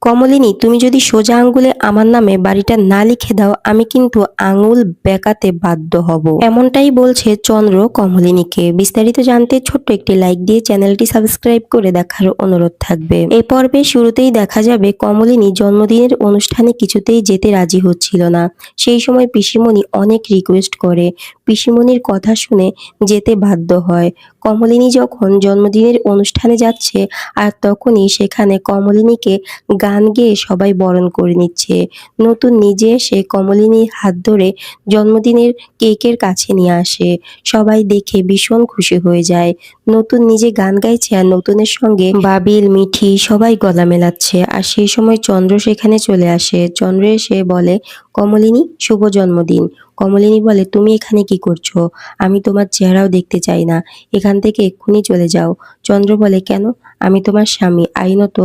কমলিনী, তুমি যদি সোজা আঙ্গুলে আমার নামে বাড়িটা না লিখে দাও, আমি কিন্তু আঙুল বেঁকাতে বাধ্য হব। এমনটাই বলছে চন্দ্র কমলিনীকে। বিস্তারিত জানতে ছোট্ট একটি লাইক দিয়ে চ্যানেলটি সাবস্ক্রাইব করে দেখার অনুরোধ থাকবে। এই পর্বে শুরুতেই দেখা যাবে কমলিনী জন্মদিনের অনুষ্ঠানে কিছুতেই যেতে রাজি হচ্ছিল না। সেই সময় পিসিমণি অনেক রিকোয়েস্ট করে, পিসিমণির কথা শুনে যেতে বাধ্য হয়। কমলিনী যখন জন্মদিনের অনুষ্ঠানে যাচ্ছে, আর তখনই সেখানে কমলিনীকে গান গেয়ে সবাই বরণ করে নিচ্ছে। নতুন নিজে এসে কমলিনীর হাত ধরে জন্মদিনের কেকের কাছে নিয়ে আসে। সবাই দেখে ভীষণ খুশি হয়ে যায়। নতুন নিজে গান গাইছে আর নতুনের সঙ্গে বাবিল, মিঠি সবাই গলা মেলাচ্ছে। আর সেই সময় চন্দ্র সেখানে চলে আসে। চন্দ্র এসে বলে, কমলিনী শুভ জন্মদিন। কমলিনী বলে, তুমি এখানে কি করছো? আমি তোমার চেহারাও দেখতে চাই না, এখান থেকে এক্ষুনি চলে যাও। চন্দ্র বলে, কেন? আমি তোমার স্বামী, আইনত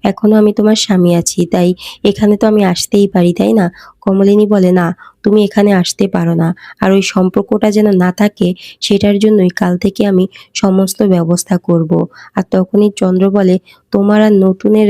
এখনো আমি তোমার স্বামী আছি, তাই এখানে তো আমি আসতেই পারি, তাই না? কমলিনী বলে, না, তুমি এখানে আসতে পারো না। আর ওই সম্পর্কটা যেন না থাকে, সেটার জন্যই কাল থেকে আমি সমস্ত ব্যবস্থা করব। আর তখনই চন্দ্র বলে, তোমার আর নতুনের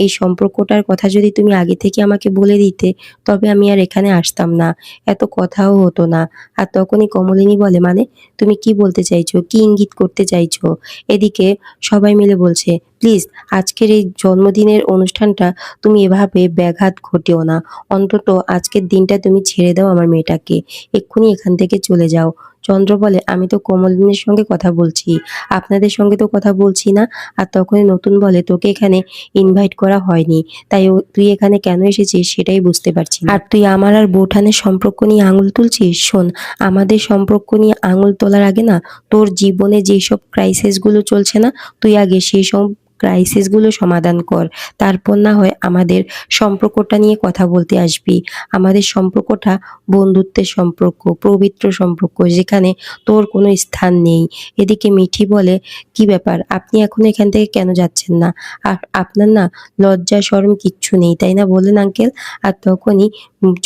এই সম্পর্কটার কথা যদি তুমি আগে থেকে আমাকে বলে দিতে, তবে আমি আর এখানে আসতাম না, এত কথাও হতো না। আর তখনই কমলিনী বলে, মানে তুমি কি বলতে চাইছো, কি ইঙ্গিত করতে চাইছো? এদিকে সবাই মিলে বলছে, প্লিজ আজকের এই জন্মদিনের অনুষ্ঠানটা তুমি এভাবে ব্যাঘাত ঘটিও না। অন্তত আজকের দিনটা তুমি ছেড়ে দাও আমার মেয়েটাকে, এক্ষুনি এখান থেকে চলে যাও। চন্দ্র বলে, আমি তো কমলিনীর সঙ্গে কথা বলছি, আপনাদের সঙ্গে তো কথা বলছি না। আর তখনই নতুন বলে, তোকে এখানে ইনভাইট করা হয়নি, তাই তুই এখানে কেন এসেছিস সেটাই বুঝতে পারছি না। আর তুই আমার আর বৌঠানের সম্পর্ক নিয়ে আঙুল তুলছিস? শোন, আমাদের সম্পর্ক নিয়ে আঙুল তোলার আগে না, তোর জীবনে যেসব ক্রাইসিস গুলো চলছে না, তুই আগে সেই সব ক্রাইসিস গুলো সমাধান কর, তারপর না হয় আমাদের সম্পর্কটা নিয়ে কথা বলতে আসবি। আমাদের সম্পর্কটা বন্ধুত্বের সম্পর্ক, পবিত্র সম্পর্ক, যেখানে তোর কোনো স্থান নেই। এদিকে মিঠি বলে, কি ব্যাপার, আপনি এখন এখান থেকে কেন যাচ্ছেন না? আর আপনার না লজ্জা শরম কিচ্ছু নেই, তাই না, বলেন আঙ্কেল? আর তখনই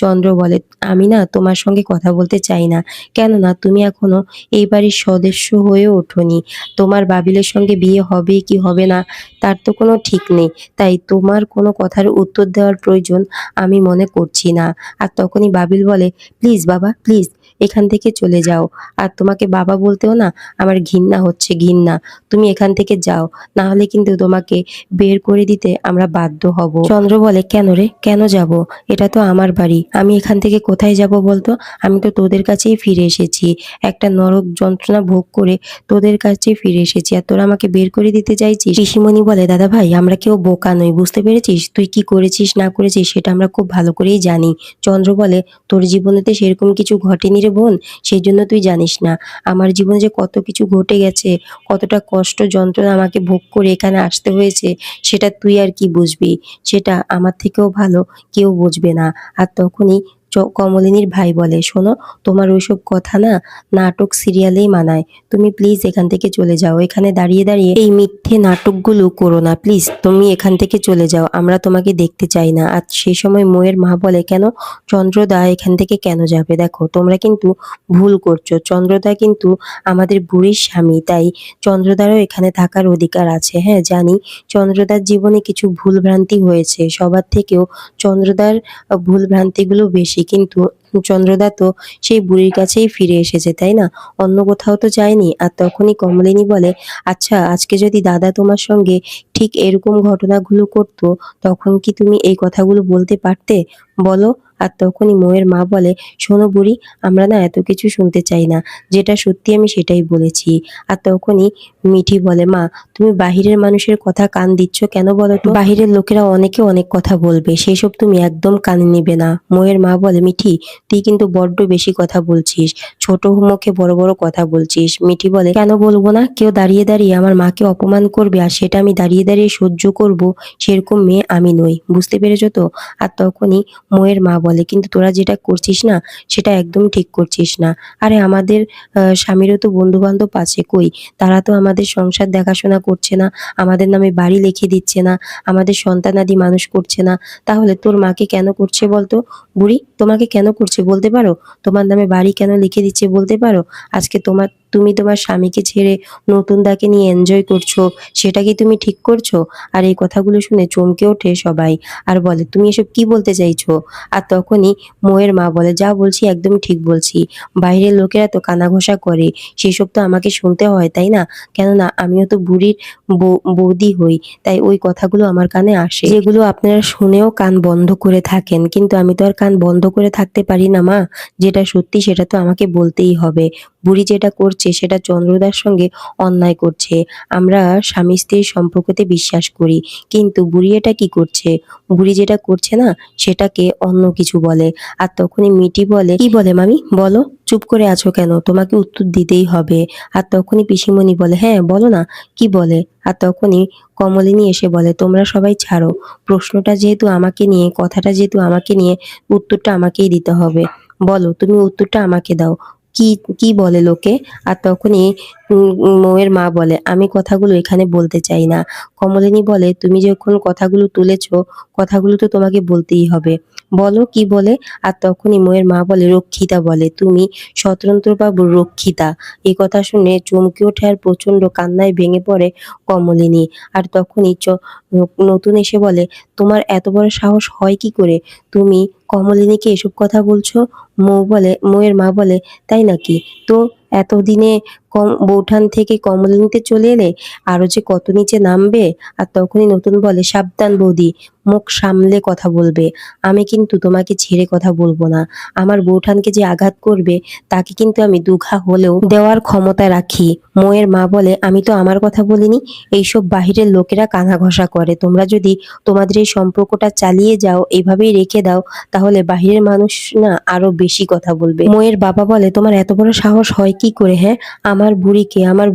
চন্দ্র বলে, আমি না তোমার সঙ্গে কথা বলতে চাই না। কেননা তুমি এখনো এই বাড়ির সদস্য হয়ে ওঠোনি। তোমার বাবিলের সঙ্গে বিয়ে হবে কি হবে না তার তো কোনো ঠিক নেই, তাই তোমার কোনো কথার উত্তর দেওয়ার প্রয়োজন আমি মনে করছি না। আর তখনই বাবিল বলে, প্লিজ বাবা, প্লিজ এখান থেকে চলে যাও। আর তোমাকে বাবা বলতেও না আমার ঘৃণা হচ্ছে, ঘৃণা। তুমি এখান থেকে যাও, না হলে কিন্তু তোমাকে বের করে দিতে আমরা বাধ্য হব। চন্দ্র বলে, কেন রে, কেন যাব? এটা তো আমার বাড়ি, আমি এখান থেকে কোথায় যাব বলতো? আমি তো তোদের কাছেই ফিরে এসেছি, একটা নরক যন্ত্রণা ভোগ করে তোদের কাছে ফিরে এসেছি, আর তোরা আমাকে বের করে দিতে চাইছিস? ঋষিমণি বলে, দাদা ভাই, আমরা কেউ বোকা নই, বুঝতে পেরেছিস? তুই কি করেছিস না করেছিস সেটা আমরা খুব ভালো করেই জানি। চন্দ্র বলে, তোর জীবনেতে সেরকম কিছু ঘটেনি রে বোন, সেই জন্য তুই জানিস না। আমার জীবনে যে কত কিছু ঘটে গেছে, কতটা কষ্ট যন্ত্রণা আমাকে ভোগ করে এখানে আসতে হয়েছে, সেটা তুই আর কি বুঝবি? সেটা আমার থেকেও ভালো কেউ বুঝবে না। আর তখনই কমলিনীর ভাই বলে, শোনো, তোমার ওইসব কথা না নাটক সিরিয়ালেই মানায়। তুমি প্লিজ এখান থেকে চলে যাও, এখানে দাঁড়িয়ে দাঁড়িয়ে এই মিথ্যে নাটকগুলো করো না, প্লিজ তুমি এখান থেকে চলে যাও, আমরা তোমাকে দেখতে চাই না। আর সেই সময় মোয়ের মা বলে, কেন চন্দ্রদা এখান থেকে কেন যাবে? দেখো, তোমরা কিন্তু ভুল করছো, চন্দ্রদা কিন্তু আমাদের বুড়ির স্বামী, তাই চন্দ্রদারও এখানে থাকার অধিকার আছে। হ্যাঁ জানি, চন্দ্রদার জীবনে কিছু ভুল ভ্রান্তি হয়েছে, সবার থেকেও চন্দ্রদার ভুল ভ্রান্তিগুলো বেশি, কিন্তু চন্দ্রদা তো সেই বুড়ির কাছেই ফিরে এসেছে, তাই না? অন্য কোথাও তো যায়নি। আর তখনই কমলিনী বলে, আচ্ছা আজকে যদি দাদা তোমার সঙ্গে ঠিক এরকম ঘটনাগুলো করতো, তখন কি তুমি এই কথাগুলো বলতে পারতে, বলো? আর তখনই মোয়ের মা বলে, শোনো বুড়ি, আমরা না এত কিছু শুনতে চাই না, যেটা সত্যি আমি সেটাই বলেছি। আর তখনই মিঠি বলে, মা তুমি বাহিরের মানুষের কথা কান দিচ্ছ কেন বলো তো? বাহিরের লোকেরা অনেকে অনেক কথা বলবে, সেই সব তুমি একদম কানে নিবে না। মোয়ের মা বলে, মিঠি তুই কিন্তু বড্ড বেশি কথা বলছিস, ছোট মুখে বড় বড় কথা বলছিস। মিঠি বলে, কেন বলবো না? কেউ দাঁড়িয়ে দাঁড়িয়ে আমার মাকে অপমান করবে, আর সেটা আমি দাঁড়িয়ে দাঁড়িয়ে সহ্য করব, সেরকম মেয়ে আমি নই, বুঝতে পেরেছো তো? আর তখনই মোয়ের মা বলে, কিন্তু তোরা যেটা করছিস না, সেটা একদম ঠিক করছিস না। আরে আমাদের স্বামীরও তো বন্ধু বান্ধব আছে, কই তারা তো আমাদের সংসার দেখাশোনা করছে না, আমাদের নামে বাড়ি লিখে দিচ্ছে না, আমাদের সন্তানাদি মানুষ করছে না, তাহলে তোর মাকে কেন করছে বলতো? বুড়ি, তোমাকে কেন করছে বলতে পারো? তোমার নামে বাড়ি কেন লিখে দিচ্ছে বলতে পারো? আজকে তোমার তুমি তোমার স্বামীকে ছেড়ে নতুন দাকে নিয়ে এনজয় করছো, সেটা কি তুমি ঠিক করছো? আর এই কথাগুলো শুনে চমকে ওঠে সবাই আর বলে, তুমি এসব কি বলতে চাইছো? আর তখনই ময়ের মা বলে, যা বলছি একদম ঠিক বলছি। বাইরের লোকেরা তো কানাঘষা করে, সেসব তো আমাকে শুনতে হয়, তাই না? কেননা আমিও তো বুড়ির বৌদি হই, তাই ওই কথাগুলো আমার কানে আসে, যেগুলো আপনারা শুনেও কান বন্ধ করে থাকেন। কিন্তু আমি তো আর কান বন্ধ করে থাকতে পারি না মা, যেটা সত্যি সেটা তো আমাকে বলতেই হবে। বুড়ি যেটা করছে সেটা চন্দ্রদার সঙ্গে অন্যায় করছে। আমরা স্বামী স্ত্রীর সম্পর্কতে বিশ্বাস করি, কিন্তু বুড়ি এটা কি করছে? বুড়ি যেটা করছে না, সেটাকে অন্য কিছু বলে। আর তখনই মিটি বলে, কি বলে মামি বলো, চুপ করে আছো কেন? তোমাকে উত্তর দিতেই হবে। আর তখনই পিসিমণি বলে, হ্যাঁ বলো না, কি বলে? আর তখনই কমলিনী এসে বলে, তোমরা সবাই ছাড়ো, প্রশ্নটা যেহেতু আমাকে নিয়ে, কথাটা যেহেতু আমাকে নিয়ে, উত্তরটা আমাকেই দিতে হবে। বলো, তুমি উত্তরটা আমাকে দাও। কি কি বলে লোকে? আর তখনই মৌয়ের মা বলে, আমি কথাগুলো এখানে বলতে চাই না। কমলিনী বলে, তুমি যখন কথাগুলো তুলেছো, কথাগুলো তো তোমাকে বলতেই হবে। বলো কি বলে? আর তখনই মৌয়ের মা বলে, রক্ষিতা বলে, তুমি স্বতন্ত্রবাবুর রক্ষিতা। এই কথা শুনে চমকে ওঠে আর প্রচন্ড কান্নায় ভেঙে পড়ে কমলিনী। আর তখনই নতুন এসে বলে, তোমার এত বড় সাহস হয় কি করে? তুমি কমলিনীকে এসব কথা বলছো? মৌয়ের মা বলে, তাই নাকি? তো এতদিনে বৌঠান থেকে কমলিনীতে চলে এলে, আরো যে কত নিচে নামবে। আর তখনই নতুন বলে, সাবধান বৌদি, মুখ সামলে কথা বলবে। আমি কিন্তু তোমাকে ছেড়ে কথা বলবো না। আমার বৌঠানকে যে আঘাত করবে, তাকে কিন্তু আমি দুঘা হলেও দেওয়ার ক্ষমতা রাখি। মৌয়ের মা বলে, আমি তো আমার কথা বলিনি, এইসব বাহিরের লোকেরা কানা ঘষা করে। তোমরা যদি তোমাদের এই সম্পর্কটা চালিয়ে যাও, এইভাবেই রেখে দাও, তাহলে বাহিরের মানুষ না আরো বেশি কথা বলবে। ময়ের বাবা বলে, তোমার এত বড় সাহস হয় কি করে? হ্যাঁ, আমার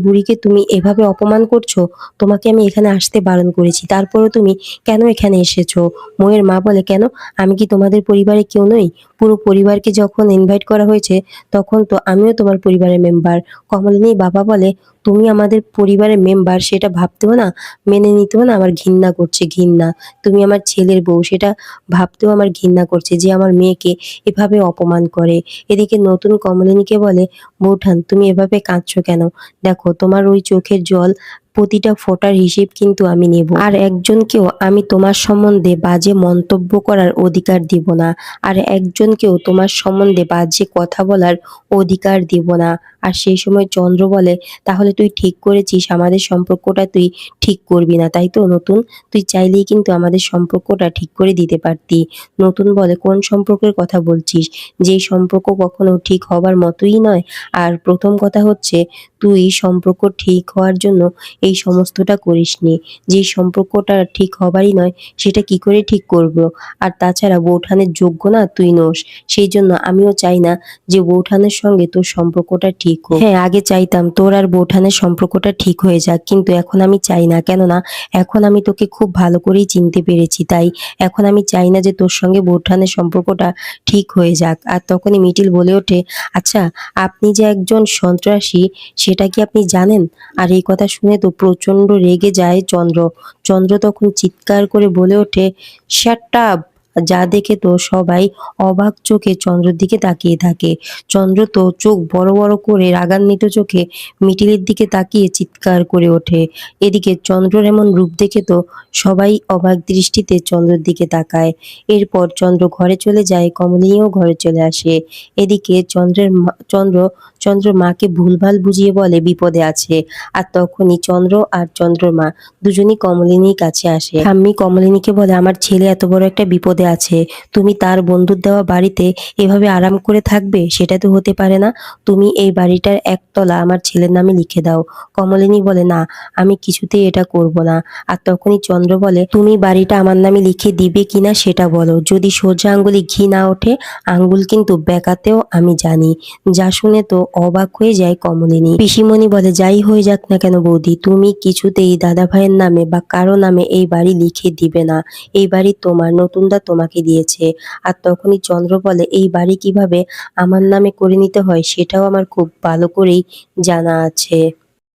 বুড়িকে তুমি এভাবে অপমান করছো? তোমাকে আমি এখানে আসতে বারণ করেছি, তারপরেও তুমি কেন এখানে এসেছো? ময়ের মা বলে, কেন? আমি কি তোমাদের পরিবারে কেউ নই? পুরো পরিবারকে যখন ইনভাইট করা হয়েছে, তখন তো আমিও তোমার পরিবারের মেম্বার। কমলিনীর বাবা বলে, তুমি আমাদের পরিবারের মেম্বার, সেটা ভাবতেও না, মেনে নিতেও না আমার ঘৃণা করছে, ঘৃণা। তুমি আমার ছেলের বউ, সেটা ভাবতেও আমার ঘৃণা করছে যে আমার মেয়েকে এভাবে অপমান করে। এদিকে নতুন কমলিনীকে বলে, বৌঠান তুমি এভাবে কাঁদছো কেন? দেখো, তোমার ওই চোখের জল প্রতিটা ফোঁটার হিসেব কিন্তু আমি নেব। আর একজনকেও আমি তোমার সম্বন্ধে বাজে মন্তব্য করার অধিকার দিব না। আর একজনকেও তোমার সম্বন্ধে বাজে কথা বলার অধিকার দিব না। আর সেই সময় চন্দ্র বলে, তাহলে তুই ঠিক করেছিস আমাদের সম্পর্কটা তুই ঠিক করবি না, তাই তো নতুন? তুই চাইলেই কিন্তু আমাদের সম্পর্কটা ঠিক করে দিতে পারতি। নতুন বলে, কোন সম্পর্কের কথা বলছিস? যেই সম্পর্ক কখনো ঠিক হবার মতোই নয়। আর প্রথম কথা হচ্ছে, তুই সম্পর্ক ঠিক হওয়ার জন্য এই সমস্তটা করিসনি। যেই সম্পর্কটা ঠিক হবারই নয়, সেটা কি করে ঠিক করব? আর তাছাড়া বৌঠানের যোগ্য না তুই নোস। সেই জন্য আমিও চাই না যে বৌঠানের সঙ্গে তোর সম্পর্কটা ঠিক হোক। হ্যাঁ, আগে চাইতাম তোর আর বৌঠানের সম্পর্কটা ঠিক হয়ে যাক, কিন্তু এখন আমি চাই না। কেননা এখন আমি তোকে খুব ভালো করেই চিনতে পেরেছি, তাই এখন আমি চাই না যে তোর সঙ্গে বৌঠানের সম্পর্কটা ঠিক হয়ে যাক। আর তখনই মিটিল বলে ওঠে, আচ্ছা, আপনি যে একজন সন্ত্রাসী, সেটা কি আপনি জানেন? আর এই কথা শুনে তো প্রচন্ড রেগে যায় চন্দ্র। চন্দ্র তখন চিৎকার করে বলে ওঠে, শাট আপ! যা দেখে তো সবাই অবাক চোখে চন্দ্রের দিকে তাকিয়ে থাকে। চন্দ্র তো চোখ বড় বড় করে রাগান্বিত চোখে মিটিলের দিকে তাকিয়ে চিৎকার করে ওঠে। এদিকে চন্দ্রর এমন রূপ দেখে তো সবাই অবাক দৃষ্টিতে চন্দ্রের দিকে তাকায়। এরপর চন্দ্র ঘরে চলে যায়, কমলিনীও ঘরে চলে আসে। এদিকে চন্দ্র মাকে ভুলভাল বুঝিয়ে বলে বিপদে আছে। আর তখনই চন্দ্র আর চন্দ্রর মা দুজনই কমলিনীর কাছে আসে। ঠাম্মি কমলিনীকে বলে, আমার ছেলে এত বড় একটা বিপদে আছে, তুমি তার বন্ধুর দেওয়া বাড়িতে এভাবে আরাম করে থাকবে? সেটা তো হতে পারে না। তুমি এই বাড়িটার একতলা আমার ছেলের নামে লিখে দাও। কমলিনী বলে, না, আমি কিছুতেই এটা করব না। আর তখনই চন্দ্র বলে, তুমি বাড়িটা আমার নামে লিখে দিবে কিনা সেটা বলো। যদি সোজা আঙ্গুলে ঘি না ওঠে, আঙ্গুল কিন্তু বেঁকাতেও আমি জানি। যা শুনে তো অবাক হয়ে যায় কমলিনী। পিসিমণি বলে, যাই হয়ে যাক না কেন বৌদি, তুমি কিছুতেই দাদা ভাইয়ের নামে বা কারো নামে এই বাড়ি লিখে দিবে না। এই বাড়ি তোমার, নতুনদা তোমাকে দিয়েছে। আর তখনই চন্দ্র বলে, এই বাড়ি কিভাবে আমার নামে করে নিতে হয় সেটাও আমার খুব ভালো করেই জানা আছে।